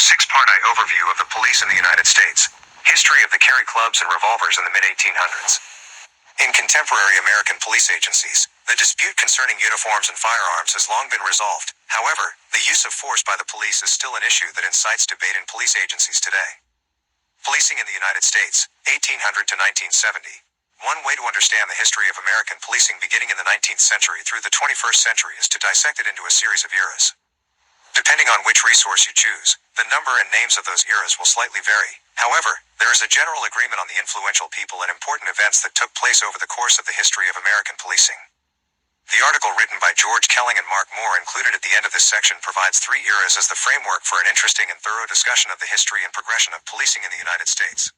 6-part overview of the police in the United States. History of the carry clubs and revolvers in the mid-1800s. In contemporary American police agencies, the dispute concerning uniforms and firearms has long been resolved. However, the use of force by the police is still an issue that incites debate in police agencies today. Policing in the United States, 1800 to 1970. One way to understand the history of American policing beginning in the 19th century through the 21st century is to dissect it into a series of eras. Depending on which resource you choose, the number and names of those eras will slightly vary. However, there is a general agreement on the influential people and important events that took place over the course of the history of American policing. The article written by George Kelling and Mark Moore included at the end of this section provides 3 eras as the framework for an interesting and thorough discussion of the history and progression of policing in the United States.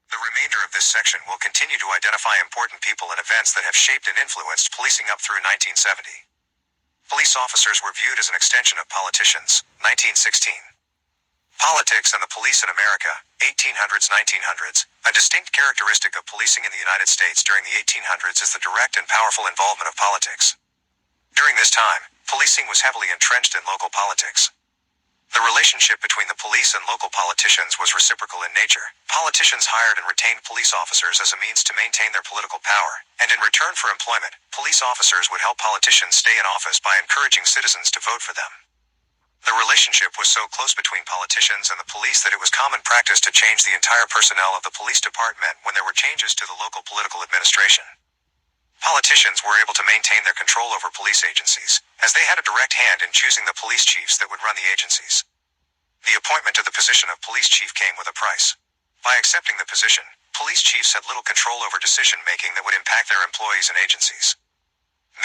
The remainder of this section will continue to identify important people and events that have shaped and influenced policing up through 1970. Police officers were viewed as an extension of politicians, 1916. Politics and the police in America, 1800s-1900s. A distinct characteristic of policing in the United States during the 1800s is the direct and powerful involvement of politics. During this time, policing was heavily entrenched in local politics. The relationship between the police and local politicians was reciprocal in nature. Politicians hired and retained police officers as a means to maintain their political power, and in return for employment, police officers would help politicians stay in office by encouraging citizens to vote for them. The relationship was so close between politicians and the police that it was common practice to change the entire personnel of the police department when there were changes to the local political administration. Politicians were able to maintain their control over police agencies, as they had a direct hand in choosing the police chiefs that would run the agencies. The appointment to the position of police chief came with a price. By accepting the position, police chiefs had little control over decision-making that would impact their employees and agencies.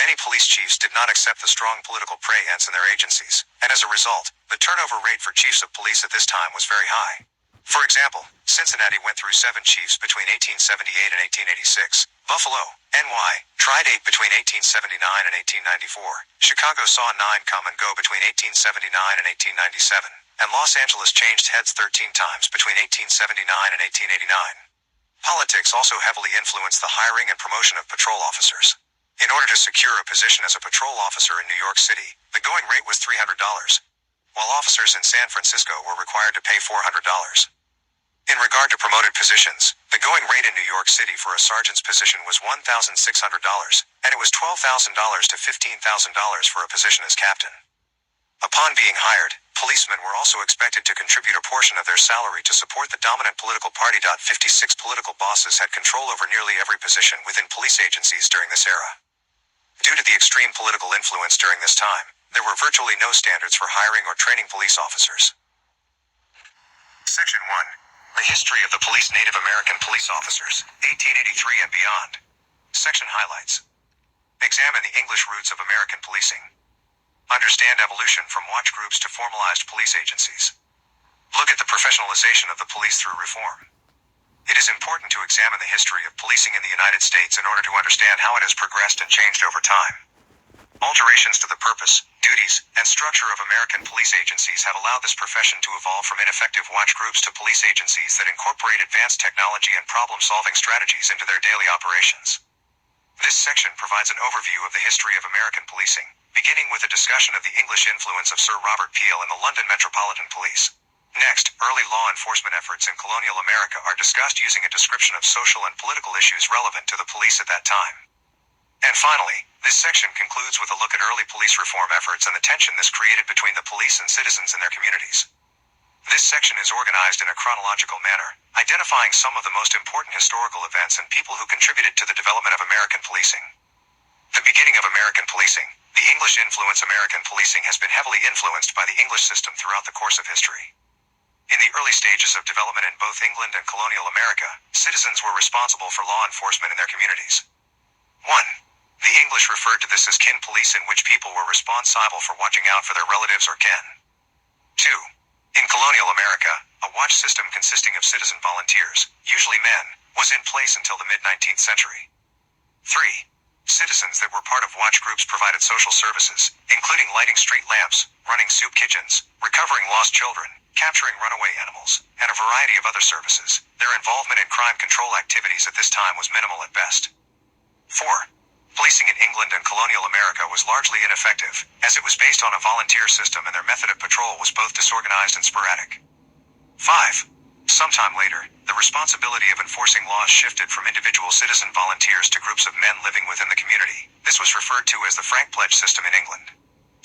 Many police chiefs did not accept the strong political prey-ants in their agencies, and as a result, the turnover rate for chiefs of police at this time was very high. For example, Cincinnati went through 7 chiefs between 1878 and 1886. Buffalo, NY, tried 8 between 1879 and 1894. Chicago saw 9 come and go between 1879 and 1897. And Los Angeles changed heads 13 times between 1879 and 1889. Politics also heavily influenced the hiring and promotion of patrol officers. In order to secure a position as a patrol officer in New York City, the going rate was $300, while officers in San Francisco were required to pay $400. In regard to promoted positions, the going rate in New York City for a sergeant's position was $1,600, and it was $12,000 to $15,000 for a position as captain. Upon being hired, policemen were also expected to contribute a portion of their salary to support the dominant political party. 56 political bosses had control over nearly every position within police agencies during this era. Due to the extreme political influence during this time, there were virtually no standards for hiring or training police officers. Section 1. The history of the police. Native American police officers, 1883 and beyond. Section highlights. Examine the English roots of American policing. Understand evolution from watch groups to formalized police agencies. Look at the professionalization of the police through reform. It is important to examine the history of policing in the United States in order to understand how it has progressed and changed over time. Alterations to the purpose, duties, and structure of American police agencies have allowed this profession to evolve from ineffective watch groups to police agencies that incorporate advanced technology and problem-solving strategies into their daily operations. This section provides an overview of the history of American policing, beginning with a discussion of the English influence of Sir Robert Peel and the London Metropolitan Police. Next, early law enforcement efforts in colonial America are discussed using a description of social and political issues relevant to the police at that time. And finally, this section concludes with a look at early police reform efforts and the tension this created between the police and citizens in their communities. This section is organized in a chronological manner, identifying some of the most important historical events and people who contributed to the development of American policing. The beginning of American policing. The English influence. American policing has been heavily influenced by the English system throughout the course of history. In the early stages of development in both England and colonial America, citizens were responsible for law enforcement in their communities. 1. The English referred to this as kin police, in which people were responsible for watching out for their relatives or kin. 2. In colonial America, a watch system consisting of citizen volunteers, usually men, was in place until the mid-19th century. 3. Citizens that were part of watch groups provided social services, including lighting street lamps, running soup kitchens, recovering lost children, capturing runaway animals, and a variety of other services. Their involvement in crime control activities at this time was minimal at best. 4. Policing in England and colonial America was largely ineffective, as it was based on a volunteer system and their method of patrol was both disorganized and sporadic. 5. Sometime later, the responsibility of enforcing laws shifted from individual citizen volunteers to groups of men living within the community. This was referred to as the Frank Pledge system in England.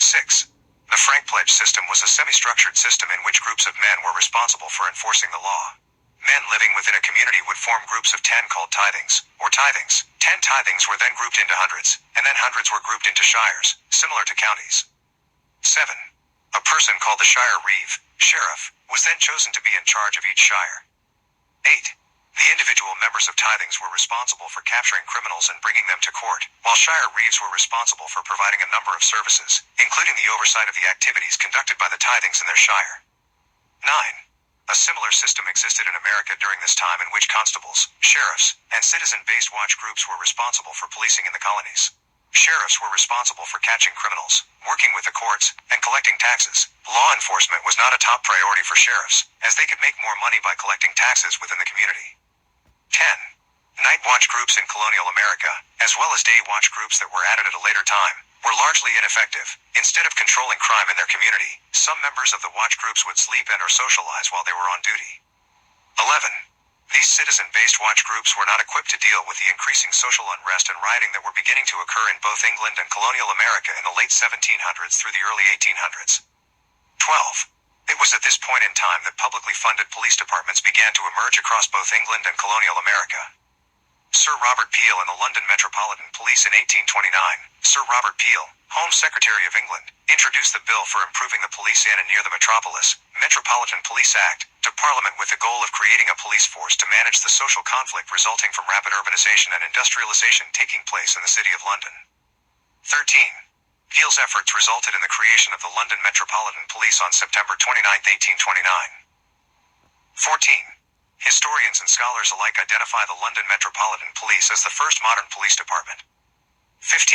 6. The Frank Pledge system was a semi-structured system in which groups of men were responsible for enforcing the law. Men living within a community would form groups of 10 called tithings, or tithings. 10 tithings were then grouped into hundreds, and then hundreds were grouped into shires, similar to counties. 7. A person called the shire reeve, sheriff, was then chosen to be in charge of each shire. 8. The individual members of tithings were responsible for capturing criminals and bringing them to court, while shire reeves were responsible for providing a number of services, including the oversight of the activities conducted by the tithings in their shire. 9. A similar system existed in America during this time in which constables, sheriffs, and citizen-based watch groups were responsible for policing in the colonies. Sheriffs were responsible for catching criminals, working with the courts, and collecting taxes. Law enforcement was not a top priority for sheriffs, as they could make more money by collecting taxes within the community. 10. Night watch groups in colonial America, as well as day watch groups that were added at a later time, were largely ineffective. Instead of controlling crime in their community, some members of the watch groups would sleep and or socialize while they were on duty. 11. These citizen-based watch groups were not equipped to deal with the increasing social unrest and rioting that were beginning to occur in both England and colonial America in the late 1700s through the early 1800s. 12. It was at this point in time that publicly funded police departments began to emerge across both England and colonial America. Sir Robert Peel and the London Metropolitan Police in 1829, Sir Robert Peel, Home Secretary of England, introduced the bill for improving the police in and near the metropolis, Metropolitan Police Act, to Parliament with the goal of creating a police force to manage the social conflict resulting from rapid urbanization and industrialization taking place in the City of London. 13. Peel's efforts resulted in the creation of the London Metropolitan Police on September 29, 1829. 14. Historians and scholars alike identify the London Metropolitan Police as the first modern police department. 15.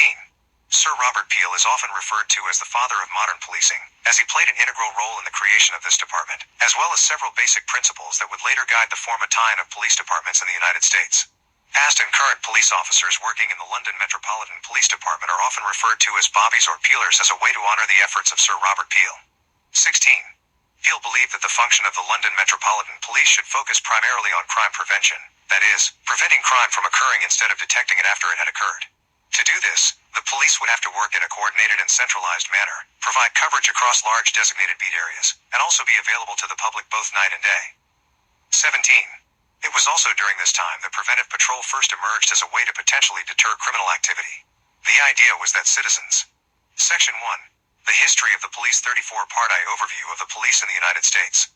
Sir Robert Peel is often referred to as the father of modern policing, as he played an integral role in the creation of this department, as well as several basic principles that would later guide the formatine of police departments in the United States. Past and current police officers working in the London Metropolitan Police Department are often referred to as bobbies or peelers as a way to honor the efforts of Sir Robert Peel. 16. Peel believed that the function of the London Metropolitan Police should focus primarily on crime prevention, that is, preventing crime from occurring instead of detecting it after it had occurred. To do this, the police would have to work in a coordinated and centralized manner, provide coverage across large designated beat areas, and also be available to the public both night and day. 17. It was also during this time that preventive patrol first emerged as a way to potentially deter criminal activity. The idea was that citizens. Section 1. The History of the Police 34-part overview of the police in the United States.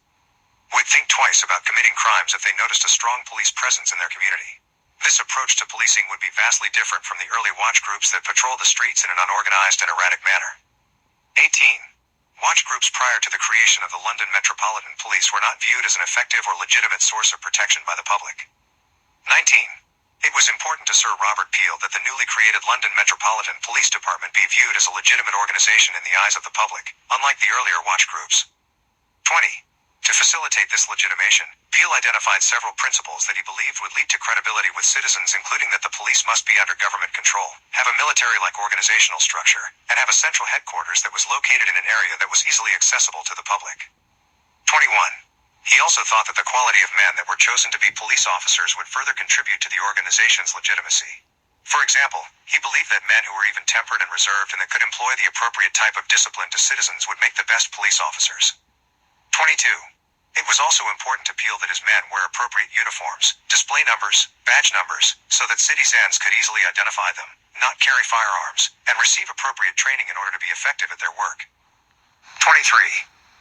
Would think twice about committing crimes if they noticed a strong police presence in their community. This approach to policing would be vastly different from the early watch groups that patrolled the streets in an unorganized and erratic manner. 18. Watch groups prior to the creation of the London Metropolitan Police were not viewed as an effective or legitimate source of protection by the public. 19. It was important to Sir Robert Peel that the newly created London Metropolitan Police Department be viewed as a legitimate organization in the eyes of the public, unlike the earlier watch groups. 20. To facilitate this legitimation, Peel identified several principles that he believed would lead to credibility with citizens, including that the police must be under government control, have a military-like organizational structure, and have a central headquarters that was located in an area that was easily accessible to the public. 21. He also thought that the quality of men that were chosen to be police officers would further contribute to the organization's legitimacy. For example, he believed that men who were even-tempered and reserved and that could employ the appropriate type of discipline to citizens would make the best police officers. 22. It was also important to Peel that his men wear appropriate uniforms, display numbers, badge numbers, so that city Zens could easily identify them, not carry firearms, and receive appropriate training in order to be effective at their work. 23.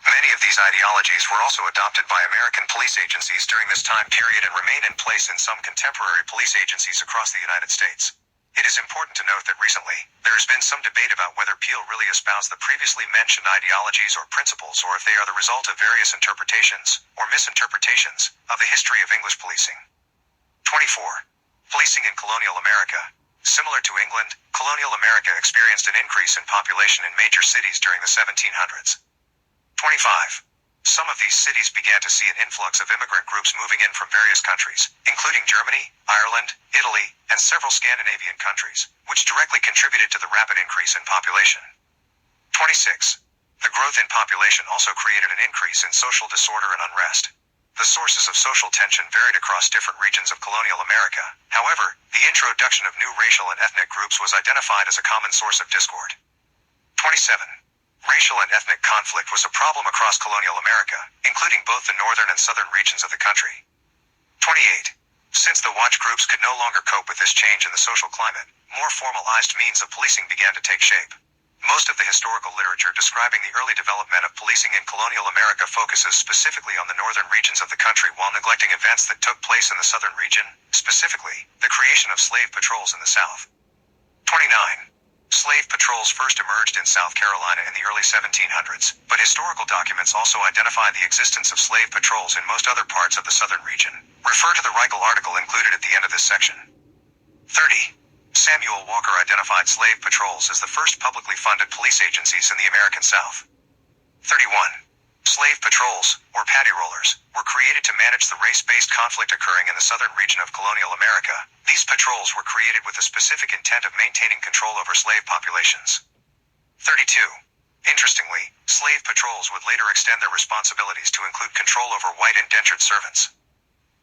Many of these ideologies were also adopted by American police agencies during this time period and remain in place in some contemporary police agencies across the United States. It is important to note that recently, there has been some debate about whether Peel really espoused the previously mentioned ideologies or principles or if they are the result of various interpretations, or misinterpretations, of the history of English policing. 24. Policing in colonial America. Similar to England, colonial America experienced an increase in population in major cities during the 1700s. 25. Some of these cities began to see an influx of immigrant groups moving in from various countries, including Germany, Ireland, Italy, and several Scandinavian countries, which directly contributed to the rapid increase in population. 26. The growth in population also created an increase in social disorder and unrest. The sources of social tension varied across different regions of colonial America. However, the introduction of new racial and ethnic groups was identified as a common source of discord. 27. Racial and ethnic conflict was a problem across colonial America, including both the northern and southern regions of the country. 28. Since the watch groups could no longer cope with this change in the social climate, more formalized means of policing began to take shape. Most of the historical literature describing the early development of policing in colonial America focuses specifically on the northern regions of the country while neglecting events that took place in the southern region, specifically, the creation of slave patrols in the South. 29. Slave patrols first emerged in South Carolina in the early 1700s, but historical documents also identify the existence of slave patrols in most other parts of the southern region. Refer to the Reichel article included at the end of this section. 30. Samuel Walker identified slave patrols as the first publicly funded police agencies in the American South. 31. Slave patrols, or paddy rollers, were created to manage the race-based conflict occurring in the southern region of colonial America. These patrols were created with the specific intent of maintaining control over slave populations. 32. Interestingly, slave patrols would later extend their responsibilities to include control over white indentured servants.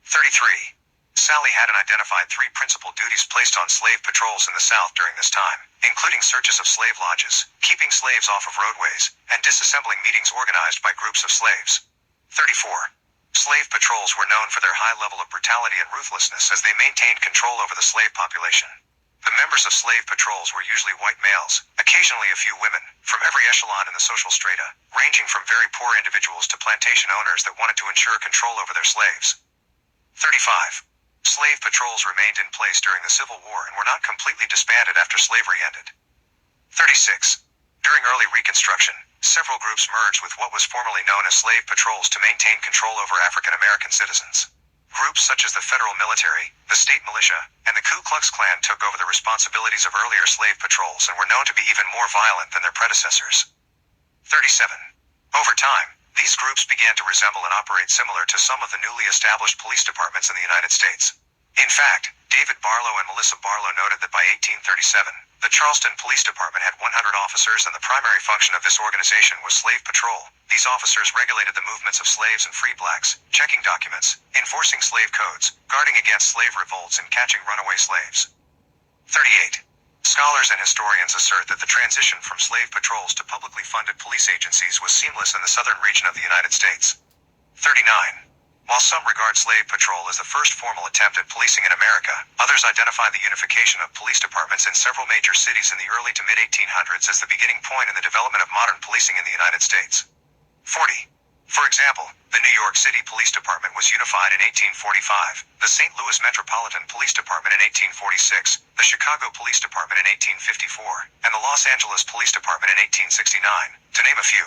33. Sally Haddon identified three principal duties placed on slave patrols in the South during this time, including searches of slave lodges, keeping slaves off of roadways, and disassembling meetings organized by groups of slaves. 34. Slave patrols were known for their high level of brutality and ruthlessness as they maintained control over the slave population. The members of slave patrols were usually white males, occasionally a few women, from every echelon in the social strata, ranging from very poor individuals to plantation owners that wanted to ensure control over their slaves. 35. Slave patrols remained in place during the Civil War and were not completely disbanded after slavery ended. 36. During early Reconstruction, several groups merged with what was formerly known as slave patrols to maintain control over African American citizens. Groups such as the federal military, the state militia, and the Ku Klux Klan took over the responsibilities of earlier slave patrols and were known to be even more violent than their predecessors. 37. Over time, these groups began to resemble and operate similar to some of the newly established police departments in the United States. In fact, David Barlow and Melissa Barlow noted that by 1837, the Charleston Police Department had 100 officers and the primary function of this organization was slave patrol. These officers regulated the movements of slaves and free blacks, checking documents, enforcing slave codes, guarding against slave revolts, and catching runaway slaves. 38. Scholars and historians assert that the transition from slave patrols to publicly funded police agencies was seamless in the southern region of the United States. 39. While some regard slave patrol as the first formal attempt at policing in America, others identify the unification of police departments in several major cities in the early to mid-1800s as the beginning point in the development of modern policing in the United States. 40. For example, the New York City Police Department was unified in 1845, the St. Louis Metropolitan Police Department in 1846, the Chicago Police Department in 1854, and the Los Angeles Police Department in 1869, to name a few.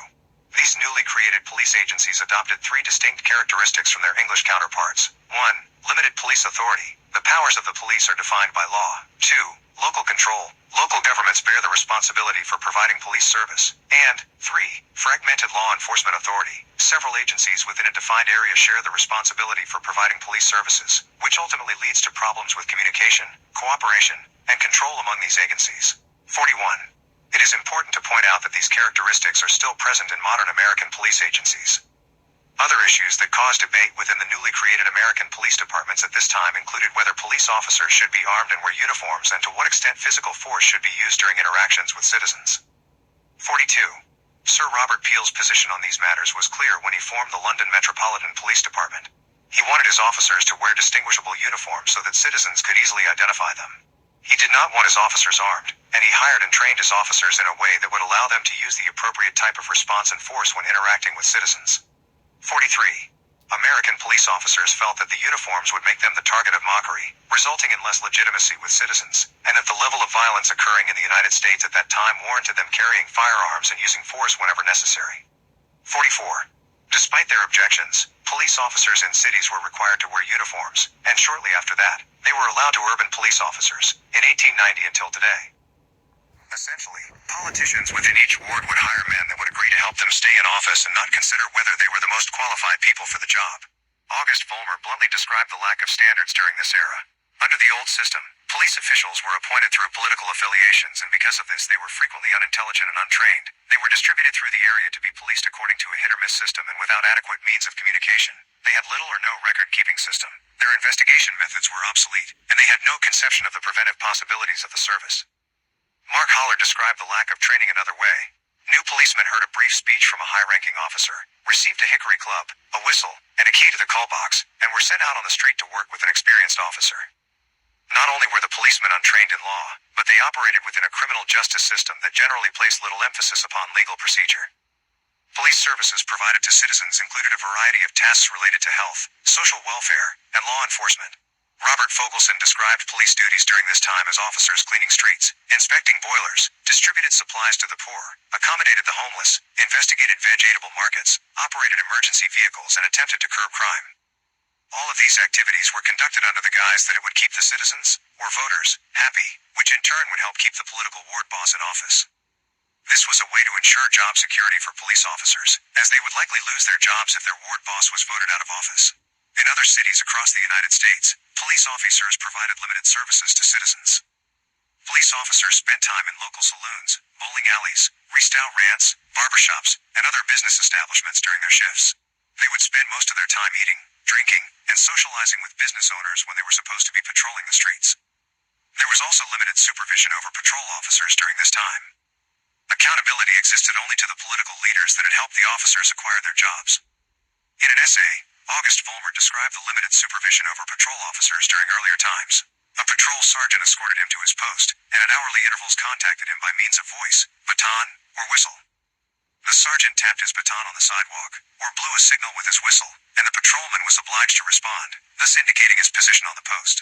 These newly created police agencies adopted three distinct characteristics from their English counterparts. 1. Limited police authority. The powers of the police are defined by law. 2. Local control. Local governments bear the responsibility for providing police service. And 3. Fragmented law enforcement authority. Several agencies within a defined area share the responsibility for providing police services, which ultimately leads to problems with communication, cooperation, and control among these agencies. 41. It is important to point out that these characteristics are still present in modern American police agencies. Other issues that caused debate within the newly created American police departments at this time included whether police officers should be armed and wear uniforms and to what extent physical force should be used during interactions with citizens. 42. Sir Robert Peel's position on these matters was clear when he formed the London Metropolitan Police Department. He wanted his officers to wear distinguishable uniforms so that citizens could easily identify them. He did not want his officers armed, and he hired and trained his officers in a way that would allow them to use the appropriate type of response and force when interacting with citizens. 43. American police officers felt that the uniforms would make them the target of mockery, resulting in less legitimacy with citizens, and that the level of violence occurring in the United States at that time warranted them carrying firearms and using force whenever necessary. 44. Despite their objections, police officers in cities were required to wear uniforms, and shortly after that, they were allowed to urban police officers, in 1890 until today. Essentially, politicians within each ward would hire men that would agree to help them stay in office and not consider whether they were the most qualified people for the job. August Vollmer bluntly described the lack of standards during this era. Under the old system, police officials were appointed through political affiliations, and because of this they were frequently unintelligent and untrained. They were distributed through the area to be policed according to a hit-or-miss system and without adequate means of communication. They had little or no record-keeping system. Their investigation methods were obsolete, and they had no conception of the preventive possibilities of the service. Mark Holler described the lack of training another way. New policemen heard a brief speech from a high-ranking officer, received a hickory club, a whistle, and a key to the call box, and were sent out on the street to work with an experienced officer. Not only were the policemen untrained in law, but they operated within a criminal justice system that generally placed little emphasis upon legal procedure. Police services provided to citizens included a variety of tasks related to health, social welfare, and law enforcement. Robert Fogelson described police duties during this time as officers cleaning streets, inspecting boilers, distributed supplies to the poor, accommodated the homeless, investigated vegetable markets, operated emergency vehicles, and attempted to curb crime. All of these activities were conducted under the guise that it would keep the citizens, or voters, happy, which in turn would help keep the political ward boss in office. This was a way to ensure job security for police officers, as they would likely lose their jobs if their ward boss was voted out of office. In other cities across the United States, police officers provided limited services to citizens. Police officers spent time in local saloons, bowling alleys, restyle rants, barbershops, and other business establishments during their shifts. They would spend most of their time eating, drinking, and socializing with business owners when they were supposed to be patrolling the streets. There was also limited supervision over patrol officers during this time. Accountability existed only to the political leaders that had helped the officers acquire their jobs. In an essay, August Vollmer described the limited supervision over patrol officers during earlier times. A patrol sergeant escorted him to his post, and at hourly intervals contacted him by means of voice, baton, or whistle. The sergeant tapped his baton on the sidewalk, or blew a signal with his whistle, and the patrolman was obliged to respond, thus indicating his position on the post.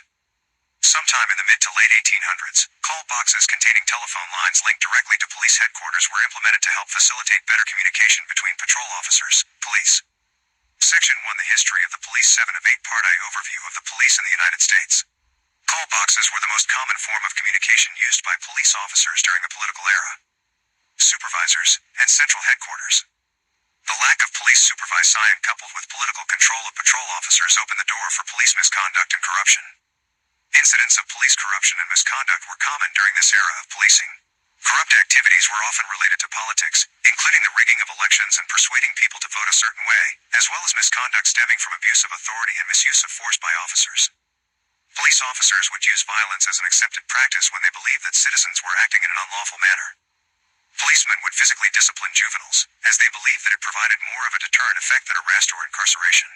Sometime in the mid to late 1800s, call boxes containing telephone lines linked directly to police headquarters were implemented to help facilitate better communication between patrol officers, police. Section 1: The History of the Police. 7 of 8 Part I. Overview of the police in the United States. Call boxes were the most common form of communication used by police officers during the political era. Supervisors, and central headquarters. The lack of police supervised science coupled with political control of patrol officers opened the door for police misconduct and corruption. Incidents of police corruption and misconduct were common during this era of policing. Corrupt activities were often related to politics, including the rigging of elections and persuading people to vote a certain way, as well as misconduct stemming from abuse of authority and misuse of force by officers. Police officers would use violence as an accepted practice when they believed that citizens were acting in an unlawful manner. Policemen would physically discipline juveniles, as they believed that it provided more of a deterrent effect than arrest or incarceration.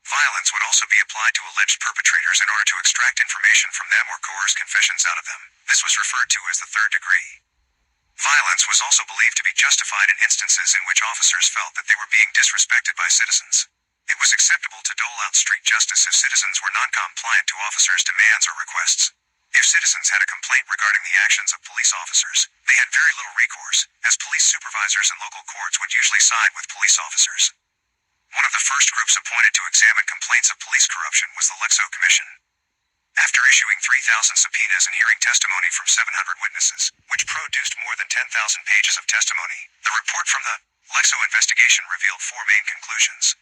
Violence would also be applied to alleged perpetrators in order to extract information from them or coerce confessions out of them. This was referred to as the third degree. Violence was also believed to be justified in instances in which officers felt that they were being disrespected by citizens. It was acceptable to dole out street justice if citizens were non-compliant to officers' demands or requests. If citizens had a complaint regarding the actions of police officers, they had very little recourse, as police supervisors and local courts would usually side with police officers. One of the first groups appointed to examine complaints of police corruption was the Lexow Commission. After issuing 3,000 subpoenas and hearing testimony from 700 witnesses, which produced more than 10,000 pages of testimony, the report from the Lexow investigation revealed 4 main conclusions.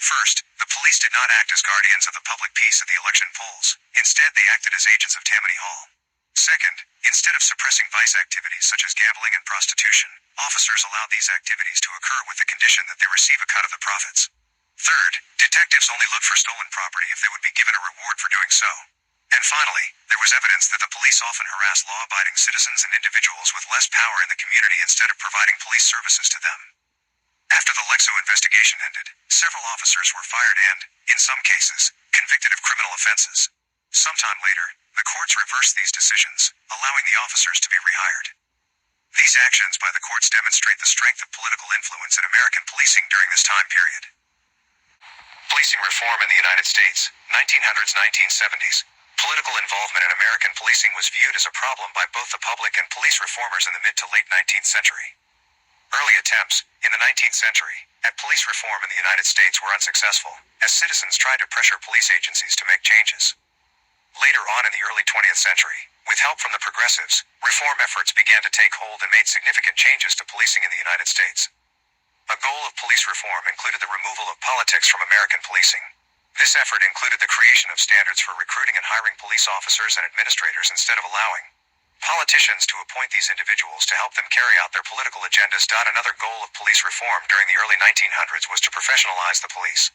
First, the police did not act as guardians of the public peace at the election polls. Instead, they acted as agents of Tammany Hall. Second, instead of suppressing vice activities such as gambling and prostitution, officers allowed these activities to occur with the condition that they receive a cut of the profits. Third, detectives only looked for stolen property if they would be given a reward for doing so. And finally, there was evidence that the police often harassed law-abiding citizens and individuals with less power in the community instead of providing police services to them. After the Lexow investigation ended, several officers were fired and, in some cases, convicted of criminal offenses. Sometime later, the courts reversed these decisions, allowing the officers to be rehired. These actions by the courts demonstrate the strength of political influence in American policing during this time period. Policing reform in the United States, 1900s-1970s. Political involvement in American policing was viewed as a problem by both the public and police reformers in the mid to late 19th century. Early attempts, in the 19th century, at police reform in the United States were unsuccessful, as citizens tried to pressure police agencies to make changes. Later on in the early 20th century, with help from the progressives, reform efforts began to take hold and made significant changes to policing in the United States. A goal of police reform included the removal of politics from American policing. This effort included the creation of standards for recruiting and hiring police officers and administrators instead of allowing politicians to appoint these individuals to help them carry out their political agendas. Another goal of police reform during the early 1900s was to professionalize the police.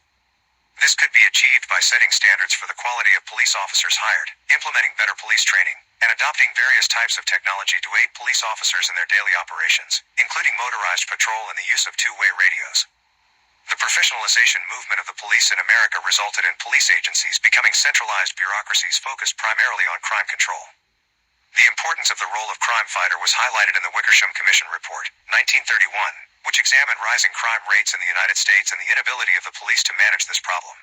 This could be achieved by setting standards for the quality of police officers hired, implementing better police training, and adopting various types of technology to aid police officers in their daily operations, including motorized patrol and the use of two-way radios. The professionalization movement of the police in America resulted in police agencies becoming centralized bureaucracies focused primarily on crime control. The importance of the role of crime fighter was highlighted in the Wickersham Commission Report, 1931, which examined rising crime rates in the United States and the inability of the police to manage this problem.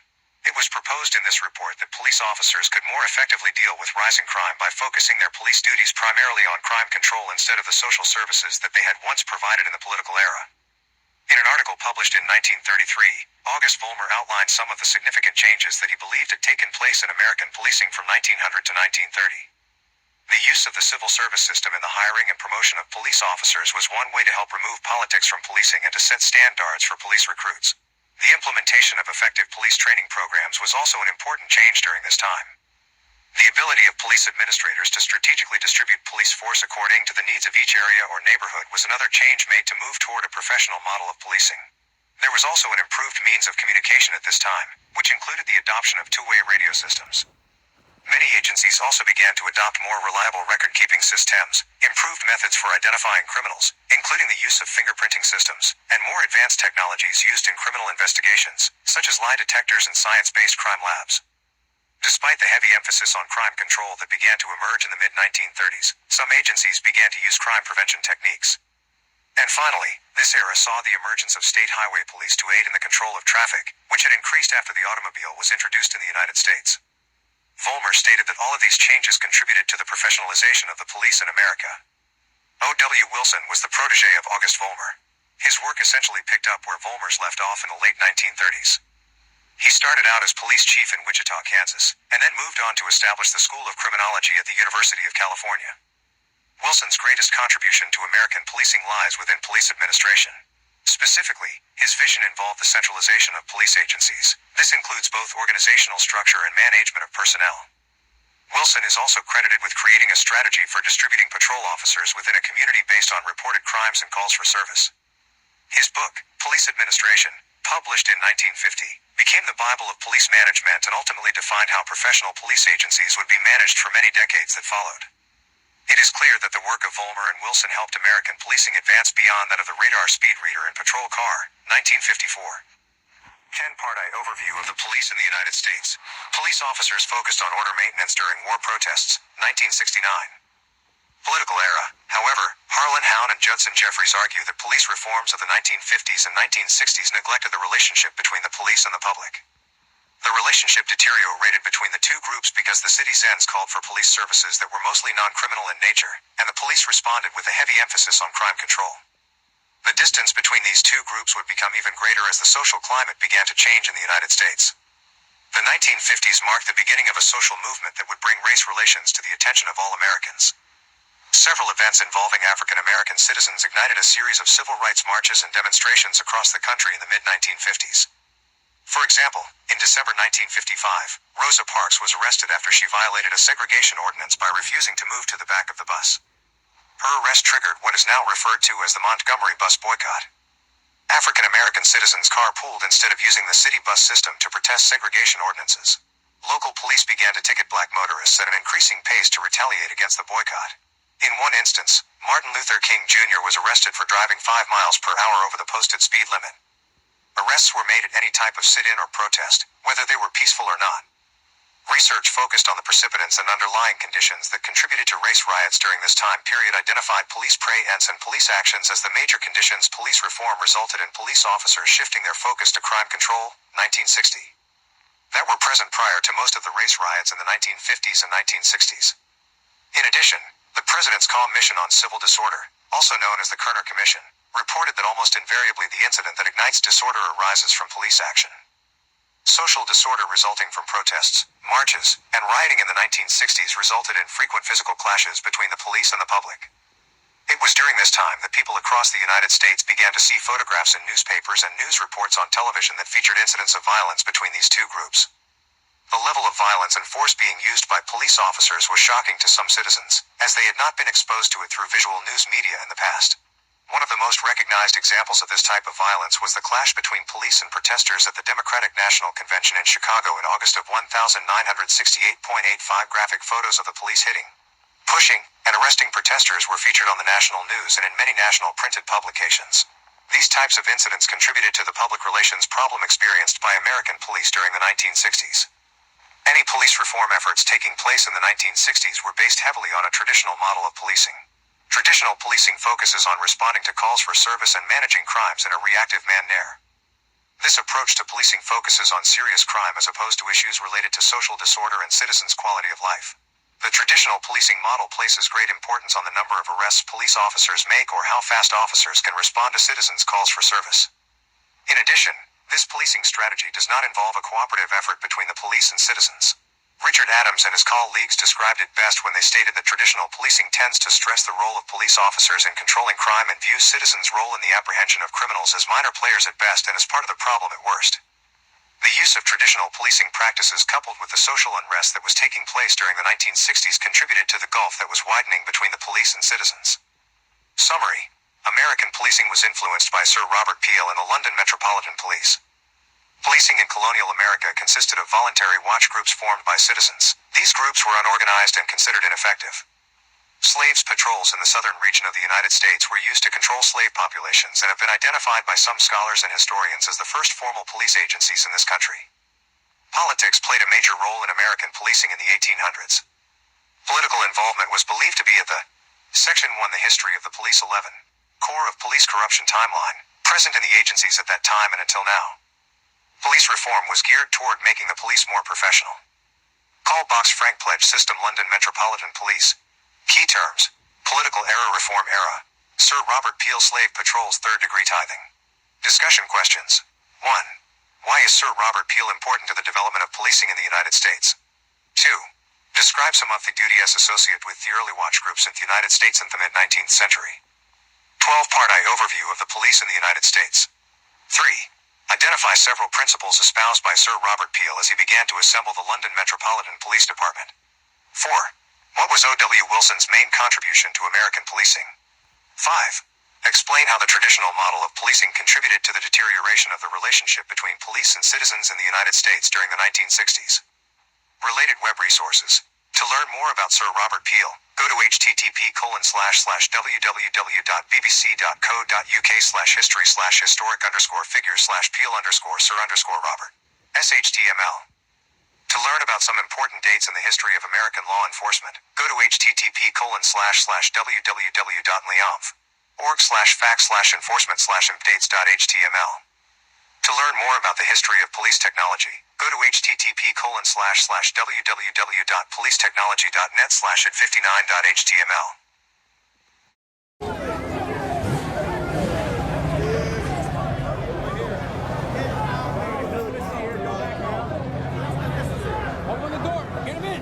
It was proposed in this report that police officers could more effectively deal with rising crime by focusing their police duties primarily on crime control instead of the social services that they had once provided in the political era. In an article published in 1933, August Vollmer outlined some of the significant changes that he believed had taken place in American policing from 1900 to 1930. The use of the civil service system in the hiring and promotion of police officers was one way to help remove politics from policing and to set standards for police recruits. The implementation of effective police training programs was also an important change during this time. The ability of police administrators to strategically distribute police force according to the needs of each area or neighborhood was another change made to move toward a professional model of policing. There was also an improved means of communication at this time, which included the adoption of two-way radio systems. Many agencies also began to adopt more reliable record-keeping systems, improved methods for identifying criminals, including the use of fingerprinting systems, and more advanced technologies used in criminal investigations, such as lie detectors and science-based crime labs. Despite the heavy emphasis on crime control that began to emerge in the mid-1930s, some agencies began to use crime prevention techniques. And finally, this era saw the emergence of state highway police to aid in the control of traffic, which had increased after the automobile was introduced in the United States. Vollmer stated that all of these changes contributed to the professionalization of the police in America. O.W. Wilson was the protege of August Vollmer. His work essentially picked up where Vollmer's left off in the late 1930s. He started out as police chief in Wichita, Kansas, and then moved on to establish the School of Criminology at the University of California. Wilson's greatest contribution to American policing lies within police administration. Specifically, his vision involved the centralization of police agencies. This includes both organizational structure and management of personnel. Wilson is also credited with creating a strategy for distributing patrol officers within a community based on reported crimes and calls for service. His book, Police Administration, published in 1950, became the Bible of police management and ultimately defined how professional police agencies would be managed for many decades that followed. It is clear that the work of Vollmer and Wilson helped American policing advance beyond that of the radar speed reader and patrol car, 1954. 10-part overview of the police in the United States. Police officers focused on order maintenance during war protests, 1969. Political era. However, Harlan Howne and Judson Jeffries argue that police reforms of the 1950s and 1960s neglected the relationship between the police and the public. The relationship deteriorated between the two groups because the city's ends called for police services that were mostly non-criminal in nature, and the police responded with a heavy emphasis on crime control. The distance between these two groups would become even greater as the social climate began to change in the United States. The 1950s marked the beginning of a social movement that would bring race relations to the attention of all Americans. Several events involving African American citizens ignited a series of civil rights marches and demonstrations across the country in the mid-1950s. For example, in December 1955, Rosa Parks was arrested after she violated a segregation ordinance by refusing to move to the back of the bus. Her arrest triggered what is now referred to as the Montgomery bus boycott. African American citizens carpooled instead of using the city bus system to protest segregation ordinances. Local police began to ticket black motorists at an increasing pace to retaliate against the boycott. In one instance, Martin Luther King Jr. was arrested for driving 5 miles per hour over the posted speed limit. Arrests were made at any type of sit-in or protest, whether they were peaceful or not. Research focused on the precipitants and underlying conditions that contributed to race riots during this time period identified police preempts and police actions as the major conditions. Police reform resulted in police officers shifting their focus to crime control, 1960. That were present prior to most of the race riots in the 1950s and 1960s. In addition, the President's Commission on Civil Disorder, also known as the Kerner Commission, reported that almost invariably the incident that ignites disorder arises from police action. Social disorder resulting from protests, marches, and rioting in the 1960s resulted in frequent physical clashes between the police and the public. It was during this time that people across the United States began to see photographs in newspapers and news reports on television that featured incidents of violence between these two groups. The level of violence and force being used by police officers was shocking to some citizens, as they had not been exposed to it through visual news media in the past. One of the most recognized examples of this type of violence was the clash between police and protesters at the Democratic National Convention in Chicago in August of 1968.85. Graphic photos of the police hitting, pushing, and arresting protesters were featured on the national news and in many national printed publications. These types of incidents contributed to the public relations problem experienced by American police during the 1960s. Any police reform efforts taking place in the 1960s were based heavily on a traditional model of policing. Traditional policing focuses on responding to calls for service and managing crimes in a reactive manner. This approach to policing focuses on serious crime as opposed to issues related to social disorder and citizens' quality of life. The traditional policing model places great importance on the number of arrests police officers make or how fast officers can respond to citizens' calls for service. In addition, this policing strategy does not involve a cooperative effort between the police and citizens. Richard Adams and his colleagues described it best when they stated that traditional policing tends to stress the role of police officers in controlling crime and views citizens' role in the apprehension of criminals as minor players at best and as part of the problem at worst. The use of traditional policing practices coupled with the social unrest that was taking place during the 1960s contributed to the gulf that was widening between the police and citizens. Summary: American policing was influenced by Sir Robert Peel and the London Metropolitan Police. Policing in colonial America consisted of voluntary watch groups formed by citizens. These groups were unorganized and considered ineffective. Slaves patrols in the southern region of the United States were used to control slave populations and have been identified by some scholars and historians as the first formal police agencies in this country. Politics played a major role in American policing in the 1800s. Political involvement was believed to be at the Section 1 The History of the Police 11 core of police corruption timeline, present in the agencies at that time and until now. Police reform was geared toward making the police more professional. Call box Frank Pledge System London Metropolitan Police. Key terms: Political Era Reform Era. Sir Robert Peel Slave Patrol's third-degree tithing. Discussion questions. 1. Why is Sir Robert Peel important to the development of policing in the United States? 2. Describe some of the duties associated with the early watch groups in the United States in the mid-19th century. 12-part overview of the police in the United States. 3. Identify several principles espoused by Sir Robert Peel as he began to assemble the London Metropolitan Police Department. 4. What was O.W. Wilson's main contribution to American policing? 5. Explain how the traditional model of policing contributed to the deterioration of the relationship between police and citizens in the United States during the 1960s. Related web resources. To learn more about Sir Robert Peel, go to http://www.bbc.co.uk/history/historic_figure/Peel_Sir_Robert. SHTML. To learn about some important dates in the history of American law enforcement, go to http://www.liam.org/fact/enforcement/updates.html. To learn more about the history of police technology, go to http://www.policetechnology.net/at59.html. Open the door. Get him in.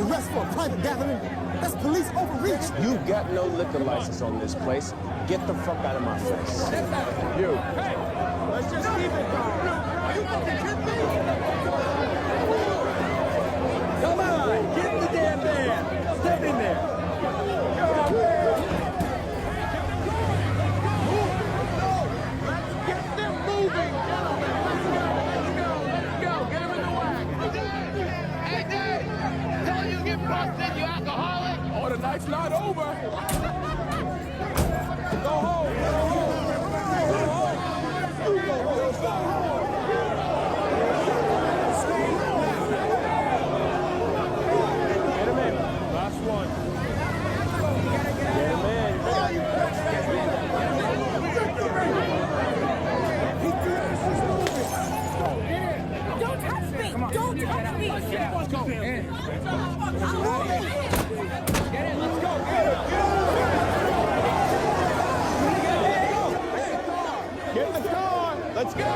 Arrest for a private gathering? That's police overreach. You got no liquor license on this place. Get the fuck out of my face. You. Hey, let's just keep it calm. Are you fucking kidding me? Come on, get in the damn van. Step in there. Let's get them moving, gentlemen. Let's go. Get them in the wagon. Hey, Dave! Tell you get busted, you alcoholic! Oh, the night's not over. Go home. Get him in. Last one. Get him in. Don't touch me! Don't touch me! Let's go. In. Get in, let's go. Get in the car. Let's go.